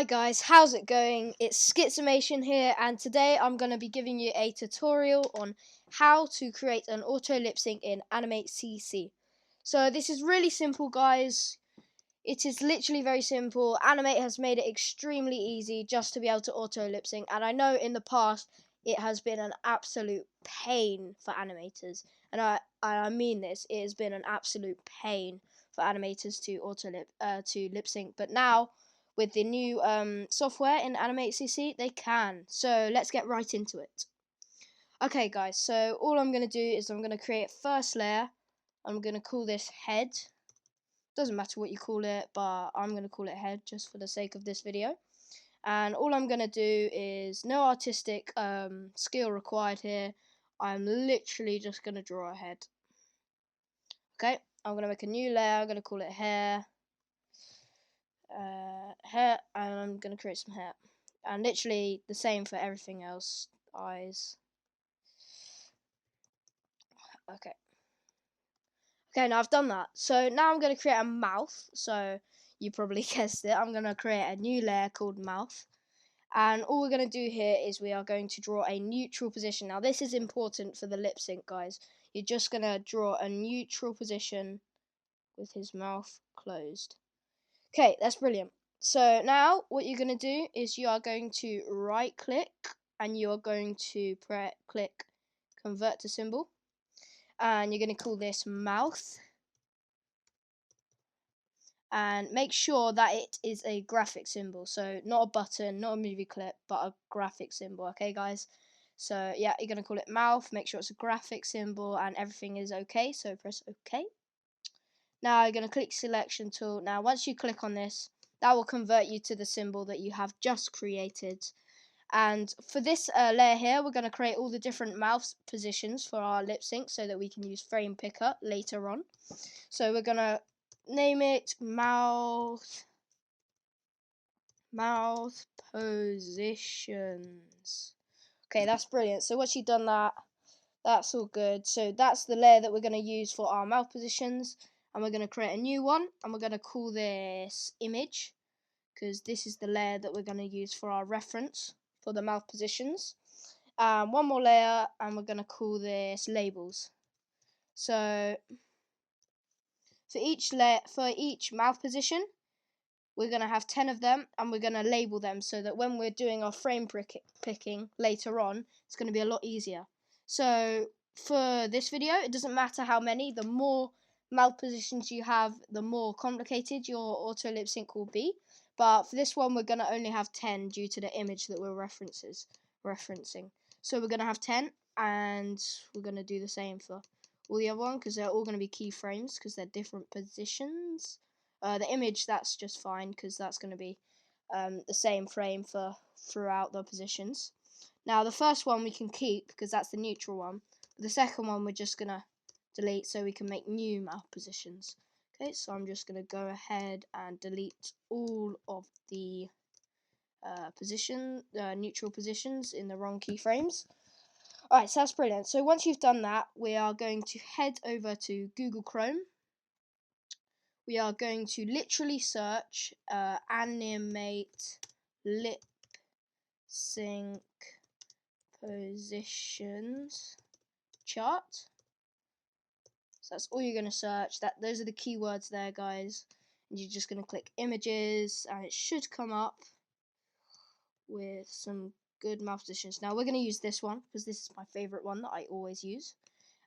Hi guys, how's it going? It's Schizomation here, and today I'm going to be giving you a tutorial on how to create an auto lip sync in animate-cc. So this is really simple, guys. It is literally very simple. Animate has made it extremely easy just to be able to auto lip sync, and I know in the past it has been an absolute pain for animators, and I mean this. It has been an absolute pain for animators to lip sync, but now with the new software in animate-cc, they can. So let's get right into it. Okay, guys. So all I'm going to do is I'm going to create a first layer. I'm going to call this head. Doesn't matter what you call it, but I'm going to call it head just for the sake of this video. And all I'm going to do is no artistic skill required here. I'm literally just going to draw a head. Okay, I'm going to make a new layer. I'm going to call it hair. Hair, and I'm going to create some hair. And literally the same for everything else. Eyes. Okay. Okay, now I've done that. So now I'm going to create a mouth. So you probably guessed it. I'm going to create a new layer called mouth. And all we're going to do here is we are going to draw a neutral position. Now this is important for the lip sync, guys. You're just going to draw a neutral position with his mouth closed. Okay, that's brilliant. So now what you're going to do is you are going to right click and you are going to click convert to symbol, and you're going to call this mouth, and make sure that it is a graphic symbol, so not a button, not a movie clip, but a graphic symbol. Okay guys, so yeah, you're going to call it mouth, make sure it's a graphic symbol and everything is okay, so press OK. Now you're going to click selection tool. Now once you click on this, that will convert you to the symbol that you have just created. And for this layer here, we're going to create all the different mouth positions for our lip sync so that we can use frame picker later on. So we're going to name it mouth positions. Okay, that's brilliant. So once you've done that, that's all good. So that's the layer that we're going to use for our mouth positions. And we're going to create a new one, and we're going to call this image, because this is the layer that we're going to use for our reference for the mouth positions. One more layer, and we're going to call this labels. So for each mouth position, we're going to have 10 of them, and we're going to label them so that when we're doing our frame picking later on, it's going to be a lot easier. So for this video, it doesn't matter how many. The more mouth positions you have, the more complicated your auto lip sync will be. But for this one, we're going to only have 10 due to the image that we're referencing. So we're going to have 10, and we're going to do the same for all the other one, because they're all going to be keyframes because they're different positions. The image, that's just fine because that's going to be the same frame for throughout the positions. Now the first one we can keep because that's the neutral one. But the second one we're just going to delete so we can make new mouth positions. Okay, so I'm just going to go ahead and delete all of the neutral positions in the wrong keyframes. Alright, so that's brilliant. So once you've done that, we are going to head over to Google Chrome. We are going to literally search animate lip sync positions chart. So that's all you're going to search. Those are the keywords there, guys. And you're just going to click images, and it should come up with some good mouth positions. Now we're going to use this one because this is my favorite one that I always use.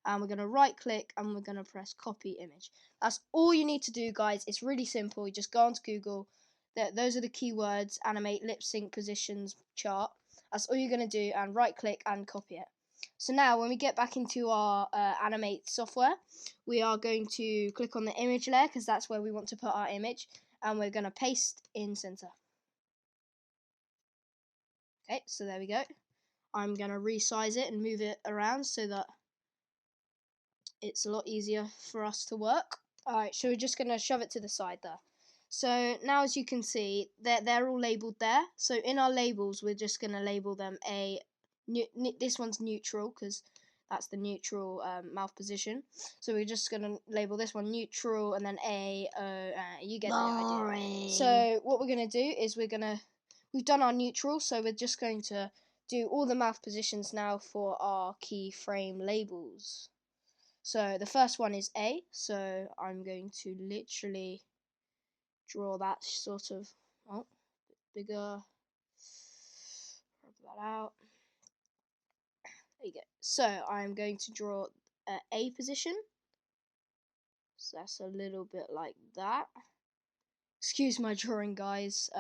And we're going to right click and we're going to press copy image. That's all you need to do, guys. It's really simple. You just go onto Google. Those are the keywords, animate lip sync positions chart. That's all you're going to do, and right click and copy it. So now when we get back into our animate software, we are going to click on the image layer because that's where we want to put our image, and we're going to paste in center. Okay, so there we go. I'm going to resize it and move it around so that it's a lot easier for us to work. Alright, so we're just going to shove it to the side there. So now as you can see, they're all labelled there. So in our labels, we're just going to label them this one's neutral because that's the neutral mouth position. So we're just going to label this one neutral and then you get the idea. So what we're going to do is we're going to we've done our neutral, so we're just going to do all the mouth positions now for our keyframe labels. So the first one is A, so I'm going to literally draw that sort of, oh, bigger, rub that out. There you go. So I'm going to draw A position. So that's a little bit like that. Excuse my drawing, guys.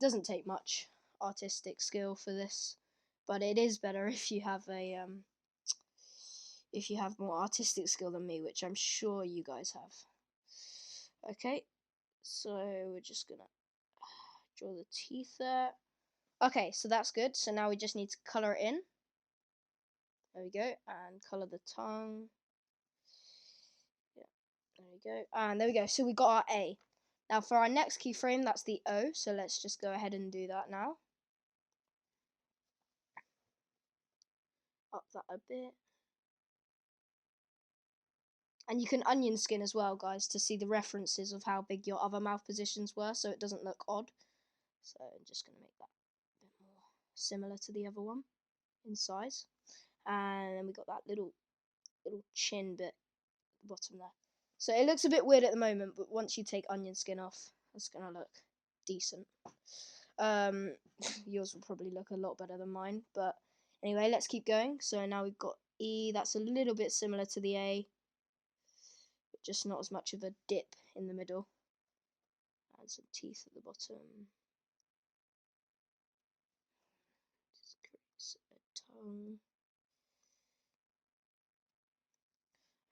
Doesn't take much artistic skill for this, but it is better if you have more artistic skill than me, which I'm sure you guys have. Okay, so we're just gonna draw the teeth there. Okay, so that's good. So now we just need to color it in. There we go, and color the tongue. Yeah, there we go, and there we go. So we got our A. Now for our next keyframe, that's the O. So let's just go ahead and do that now. Up that a bit. And you can onion skin as well, guys, to see the references of how big your other mouth positions were, so it doesn't look odd. So I'm just going to make that a bit more similar to the other one in size. And then we got that little chin bit at the bottom there. So it looks a bit weird at the moment, but once you take onion skin off, it's going to look decent. Yours will probably look a lot better than mine, but anyway, let's keep going. So now we've got E. That's a little bit similar to the A, but just not as much of a dip in the middle. And some teeth at the bottom. Just create a tongue.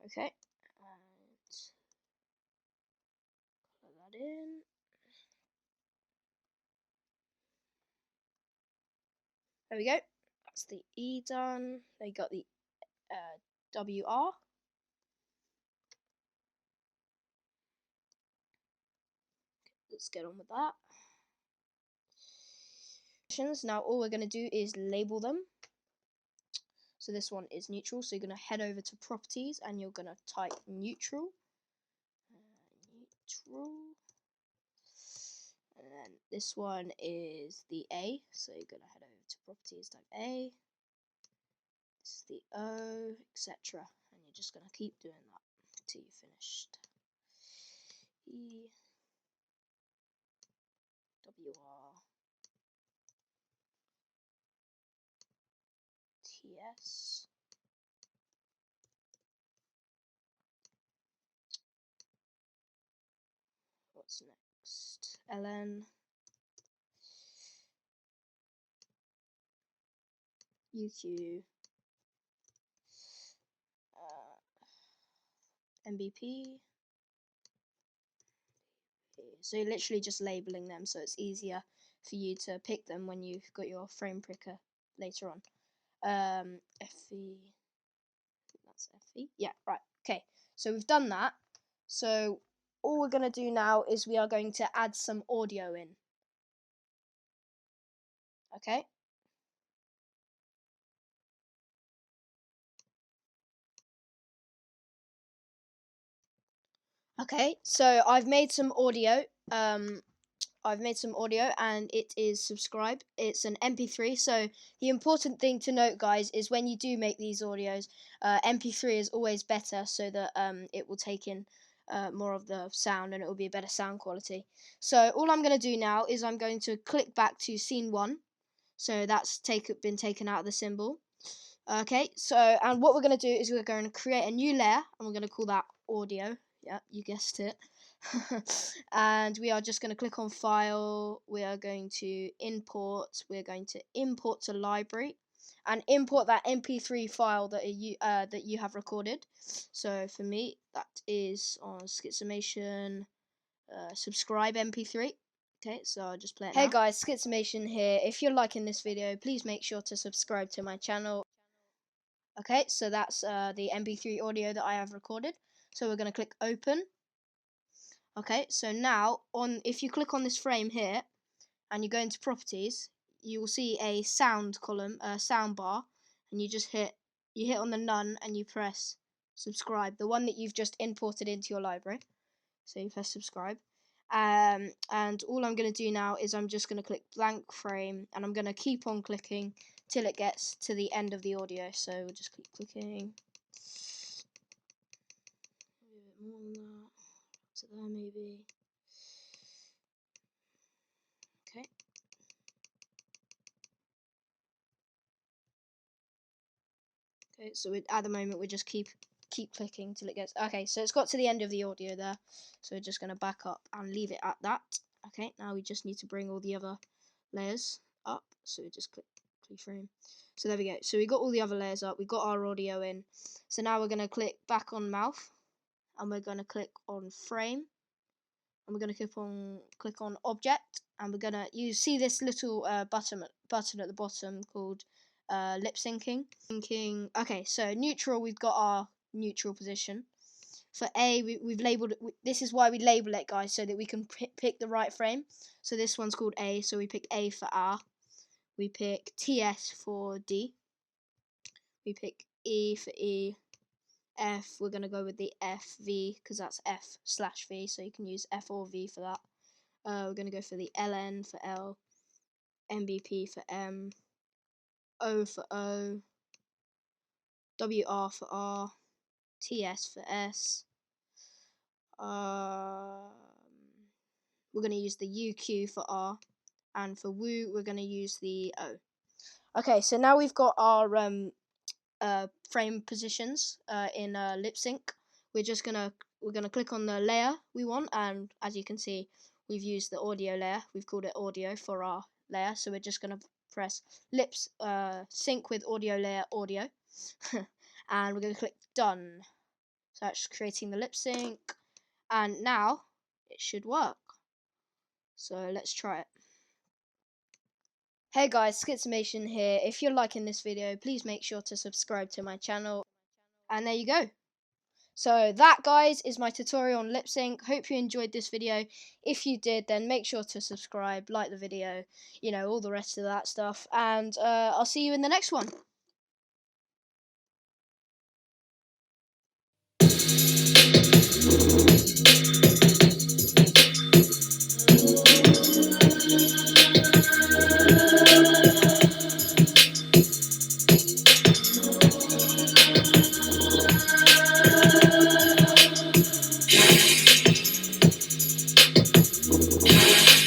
Okay, and color that in. There we go. That's the E done. They got the WR. Let's get on with that. Now all we're going to do is label them. So this one is neutral, so you're going to head over to properties and you're going to type neutral. Neutral. And then this one is the A, so you're going to head over to properties, type A. This is the O, etc. And you're just going to keep doing that until you're finished. E, WR, TS. What's next? LN. UQ. MBP. So you're literally just labeling them so it's easier for you to pick them when you've got your frame picker later on. FV. That's FV. Yeah, right. Okay, so we've done that. So all we're going to do now is we are going to add some audio in. Okay. Okay, so I've made some audio. And it is subscribed. It's an MP3. So the important thing to note, guys, is when you do make these audios, MP3 is always better so that it will take in more of the sound and it will be a better sound quality. So all I'm going to do now is I'm going to click back to scene 1. So that's been taken out of the symbol. Okay, so and what we're going to do is we're going to create a new layer and we're going to call that audio. Yeah, you guessed it. And we are just going to click on file. We are going to import. We're going to import to library and import that MP3 file that you have recorded. So for me, that is on Schizomation subscribe MP3. Okay, so I'll just play it now. Hey guys, Schizomation here. If you're liking this video, please make sure to subscribe to my channel. Okay, so that's the MP3 audio that I have recorded. So we're going to click open. Okay, so now if you click on this frame here and you go into properties, you will see a sound column, a sound bar, and you hit on the none and you press subscribe, the one that you've just imported into your library. So you press subscribe. And all I'm going to do now is I'm just going to click blank frame, and I'm going to keep on clicking till it gets to the end of the audio. So we'll just keep clicking. A bit more than that. To there maybe. Okay. Okay, so at the moment we just keep clicking till it gets. Okay, so it's got to the end of the audio there. So we're just going to back up and leave it at that. Okay, now we just need to bring all the other layers up. So we just click keyframe. So there we go. So we got all the other layers up. We got our audio in. So now we're going to click back on mouth, and we're going to click on frame, and we're going to click on object, and we're going to see this little button at the bottom called lip syncing. Okay, so neutral, we've got our neutral position. For A, we've labeled it. This is why we label it, guys, so that we can pick the right frame. So this one's called A, so we pick A for R. We pick TS for D. We pick E for E. F, we're going to go with the FV, because that's F/V, so you can use F or V for that. We're going to go for the LN for L. MBP for M. O for O. WR for R. TS for S. We're going to use the UQ for R, and for Woo we're going to use the O. Okay, so now we've got our frame positions in lip sync. We're gonna click on the layer we want, and as you can see, we've used the audio layer. We've called it audio for our layer, so we're just gonna press lips sync with audio layer audio, and we're gonna click done. So that's creating the lip sync, and now it should work. So let's try it. Hey guys, Skitsomation here. If you're liking this video, please make sure to subscribe to my channel. And there you go. So that, guys, is my tutorial on lip sync. Hope you enjoyed this video. If you did, then make sure to subscribe, like the video, all the rest of that stuff. And I'll see you in the next one.